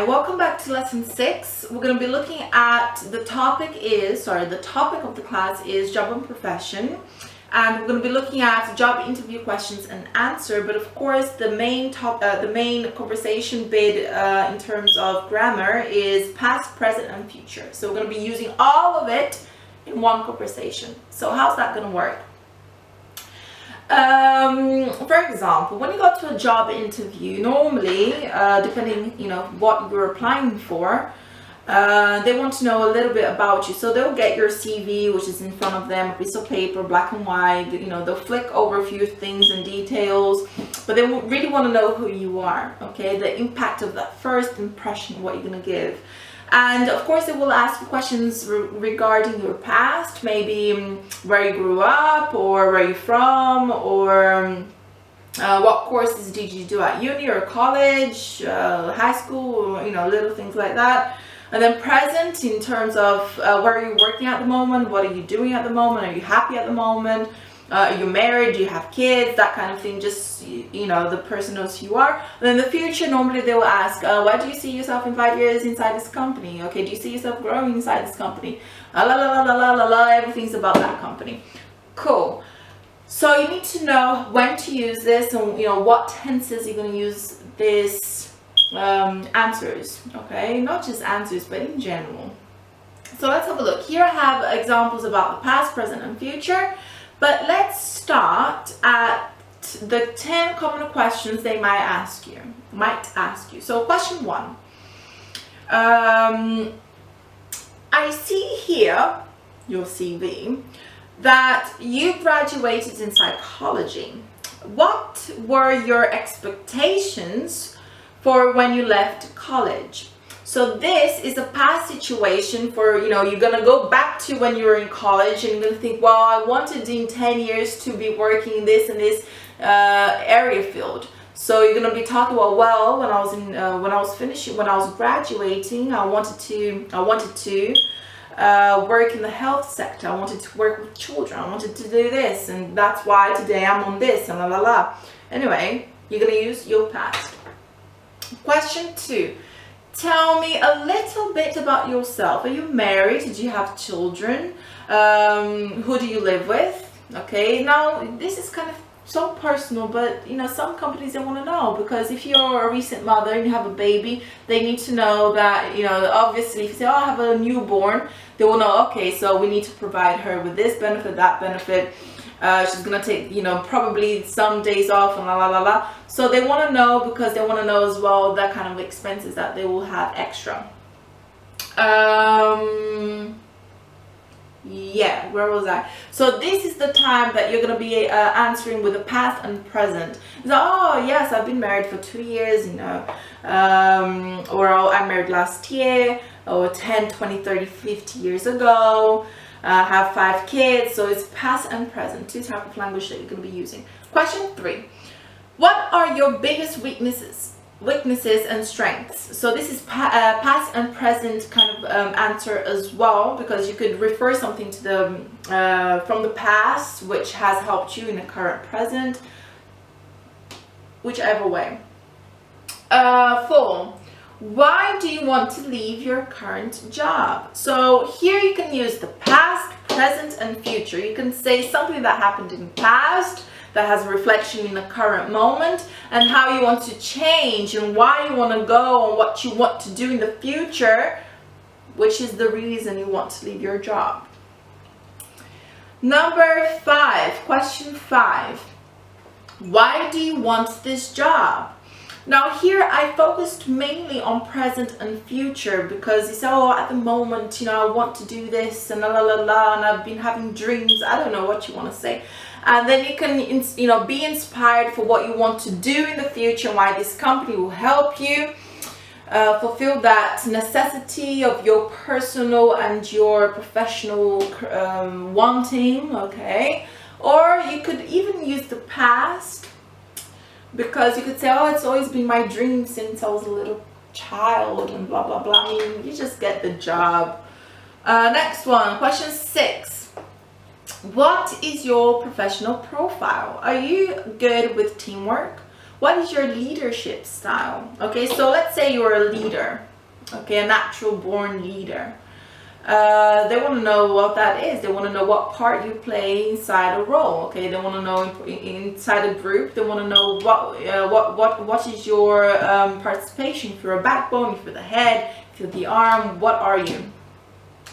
Hi, welcome back to lesson 6. We're going to be looking at the topic of the class is job and profession, and we're going to be looking at job interview questions and answer. But of course, the main conversation bit in terms of grammar is past, present, and future. So we're going to be using all of it in one conversation. So how's that going to work? For example, when you go to a job interview, normally, depending, what you're applying for, they want to know a little bit about you. So they'll get your CV, which is in front of them, a piece of paper, black and white. They'll flick over a few things and details, but they really want to know who you are, okay? The impact of that first impression, what you're going to give. And of course, they will ask you questions regarding your past, maybe where you grew up, or where you're from, or what courses did you do at uni or college, high school, little things like that. And then present, in terms of where are you working at the moment, what are you doing at the moment, are you happy at the moment, are you married, do you have kids, that kind of thing, just the person knows who you are. And then the future, normally they will ask, where do you see yourself in 5 years inside this company? Okay, do you see yourself growing inside this company? Everything's about that company. Cool. So you need to know when to use this, and what tenses you're going to use this answers, okay? Not just answers, but in general. So let's have a look. Here I have examples about the past, present, and future. But let's start at the 10 common questions they might ask you. So question 1. I see here, your CV, that you graduated in psychology. What were your expectations for when you left college? So this is a past situation for, you're going to go back to when you were in college, and you're going to think, well, I wanted in 10 years to be working in this and this area field. So you're going to be talking about, well, when I was graduating, I wanted to work in the health sector. I wanted to work with children. I wanted to do this, and that's why today I'm on this, and la la la. Anyway, you're going to use your past. Question 2. Tell me a little bit about yourself. Are you married? Did you have children? Who do you live with? Okay, now this is kind of so personal, but some companies don't want to know, because if you're a recent mother and you have a baby, they need to know that, obviously if you say, oh, I have a newborn, they will know, okay, so we need to provide her with this benefit, that benefit. She's gonna take, probably some days off, and la la la la. So they want to know, because they want to know as well that kind of expenses that they will have extra. Yeah, where was I? So this is the time that you're gonna be answering with the past and present. So, oh yes, I've been married for 2 years, or I married last year, or 10, 20, 30, 50 years ago. Have 5 kids. So it's past and present, 2 types of language that you're going to be using. Question 3. What are your biggest weaknesses and strengths? So this is past and present kind of answer as well, because you could refer something to the from the past, which has helped you in the current present, whichever way. 4. Why do you want to leave your current job? So here you can use the past, present, and future. You can say something that happened in the past that has a reflection in the current moment, and how you want to change, and why you want to go, and what you want to do in the future, which is the reason you want to leave your job. Number 5, question 5. Why do you want this job? Now here I focused mainly on present and future, because you say, oh, at the moment, I want to do this, and la la la la, and I've been having dreams. I don't know what you want to say. And then you can, be inspired for what you want to do in the future, and why this company will help you fulfill that necessity of your personal and your professional wanting, okay? Or you could even use the past, because you could say, oh, it's always been my dream since I was a little child, and blah, blah, blah. I mean, you just get the job. Next one, question 6. What is your professional profile? Are you good with teamwork? What is your leadership style? Okay, so let's say you're a leader. okay, a natural born leader. They want to know what that is. They want to know what part you play inside a role. Okay, they want to know inside a group. They want to know what is your participation. If you're a backbone, if you're the head, if you're the arm, what are you?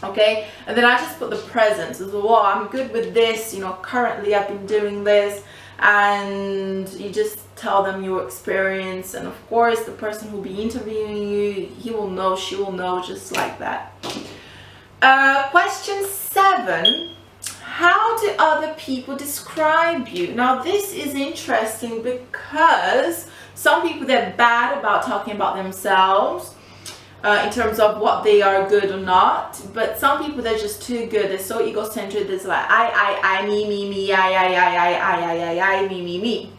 Okay, and then I just put the present. So, well, I'm good with this. You know, currently I've been doing this, and you just tell them your experience. And of course, the person who'll be interviewing you, he will know, she will know, just like that. Question 7. How do other people describe you? Now, this is interesting because some people, they're bad about talking about themselves in terms of what they are good or not. But some people, they're just too good. They're so egocentric. It's like I, me, I, me.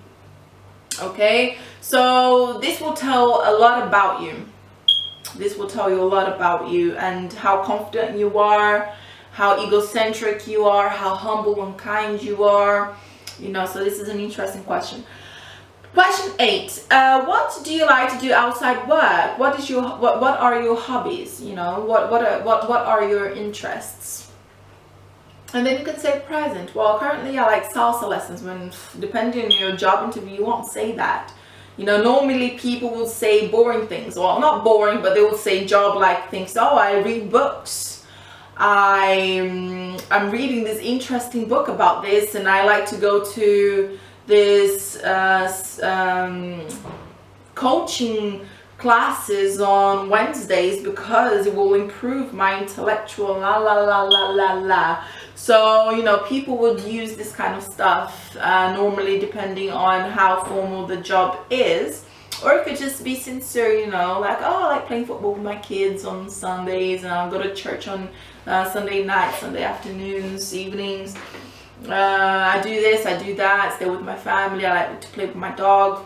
Okay, so this will tell a lot about you. This will tell you a lot about you and how confident you are, how egocentric you are, how humble and kind you are. You know, so this is an interesting question. Question 8. What do you like to do outside work? What are your hobbies? You know, what are your interests? And then you can say present. Well, currently I like salsa lessons. When depending on your job interview, you won't say that. You know, normally people will say boring things. Well, not boring, but they will say job-like things. Oh, I read books. I'm reading this interesting book about this, and I like to go to this coaching classes on Wednesdays because it will improve my intellectual la. So, you know, people would use this kind of stuff normally depending on how formal the job is. Or it could just be sincere, you know, like, oh, I like playing football with my kids on Sundays, and I'll go to church on Sunday nights, Sunday afternoons, evenings. I do this, I do that, stay with my family, I like to play with my dog.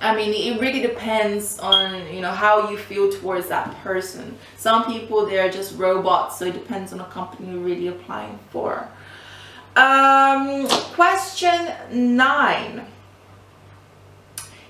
I mean, it really depends on, you know, how you feel towards that person. Some people, they're just robots, so it depends on the company you're really applying for. Question 9.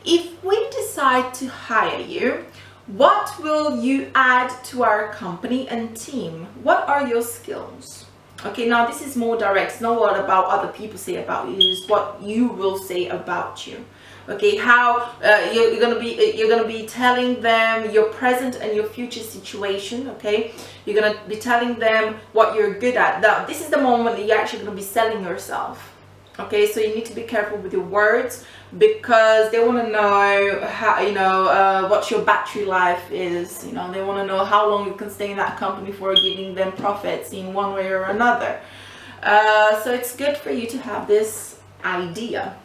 If we decide to hire you, what will you add to our company and team? What are your skills? Okay, now this is more direct. It's not what about other people say about you. It's what you will say about you. Okay, how you're gonna be telling them your present and your future situation. Okay, you're gonna be telling them what you're good at. Now, this is the moment that you're actually gonna be selling yourself. Okay, so you need to be careful with your words because they want to know how, you know, what your battery life is. You know, they want to know how long you can stay in that company for, giving them profits in one way or another. So it's good for you to have this idea.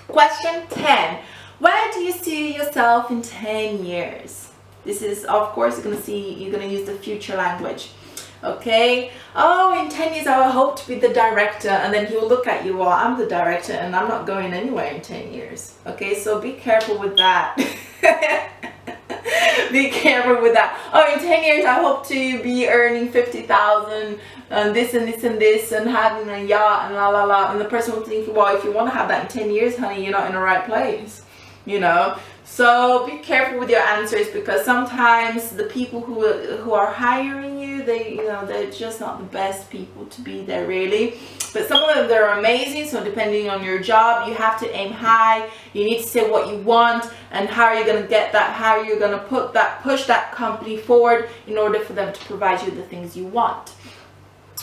Question 10. Where do you see yourself in 10 years? This is, of course, you're gonna use the future language. Okay, oh, in 10 years I hope to be the director, and then he'll look at you, well, I'm the director and I'm not going anywhere in 10 years. Okay, so be careful with that. Be careful with that. Oh, in 10 years I hope to be earning 50,000 and this and this and this and having a yacht and la, and the person will think, well, if you want to have that in 10 years, honey, you're not in the right place, you know. So be careful with your answers because sometimes the people who are hiring you, they're just not the best people to be there, really. But some of them, they're amazing. So depending on your job, you have to aim high. You need to say what you want and how are you going to get that, how are you going to push that company forward in order for them to provide you the things you want.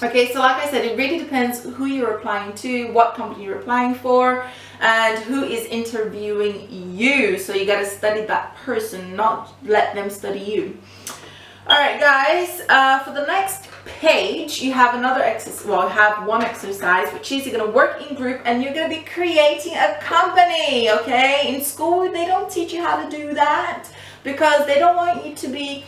Okay, so like I said, it really depends who you're applying to, what company you're applying for, and who is interviewing you. So you got to study that person, not let them study you. All right, guys, for the next page, you have another exercise. Well, you have one exercise, which is you're going to work in group and you're going to be creating a company, okay? In school, they don't teach you how to do that because they don't want you to be,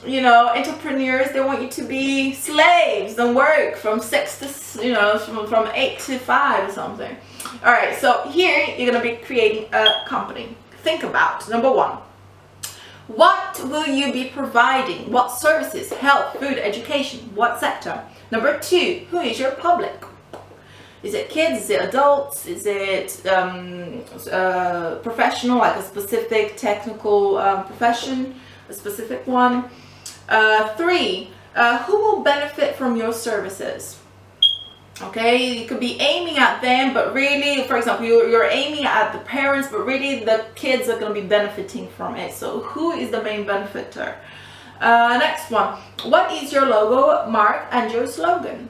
you know, entrepreneurs. They want you to be slaves and work from 6 to, you know, from 8 to 5 or something. All right, so here you're going to be creating a company. Think about, number 1, what will you be providing? What services? Health, food, education? What sector? Number 2, who is your public? Is it kids? Is it adults? Is it professional, like a specific technical profession? a specific one. 3, who will benefit from your services? Okay, you could be aiming at them, but really, for example, you're aiming at the parents, but really the kids are going to be benefiting from it. So who is the main benefiter? Next one, what is your logo, mark, and your slogan?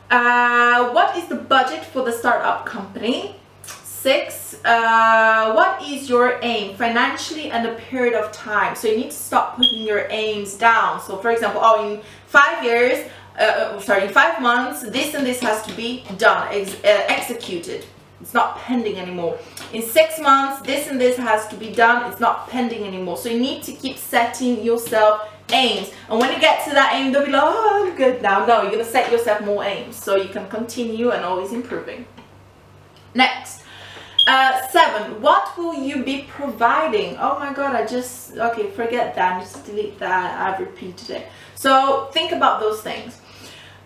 What is the budget for the startup company? 6, what is your aim financially and the period of time? So you need to stop putting your aims down. So for example, in 5 years, in 5 months, this and this has to be done, executed. It's not pending anymore. In 6 months, this and this has to be done. It's not pending anymore. So you need to keep setting yourself aims. And when you get to that aim, don't be like, oh, I'm good now. No, you're going to set yourself more aims so you can continue and always improving. Next. 7, what will you be providing? Oh my god, okay, forget that, just delete that, I've repeated it. So think about those things.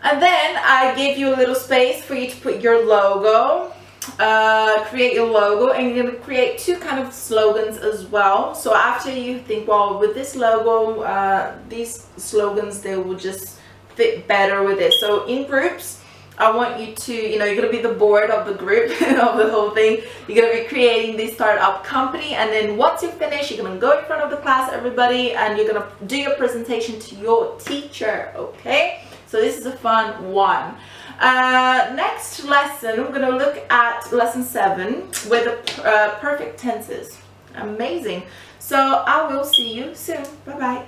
And then I gave you a little space for you to put your logo, create your logo, and you're going to create 2 kind of slogans as well. So after you think, well, with this logo, these slogans, they will just fit better with it. So in groups, I want you to, you're going to be the board of the group, of the whole thing. You're going to be creating this startup company, and then once you finish, you're going to go in front of the class, everybody, and you're going to do your presentation to your teacher, okay? So this is a fun one. Next lesson, we're going to look at lesson 7 with the perfect tenses. Amazing. So I will see you soon. Bye-bye.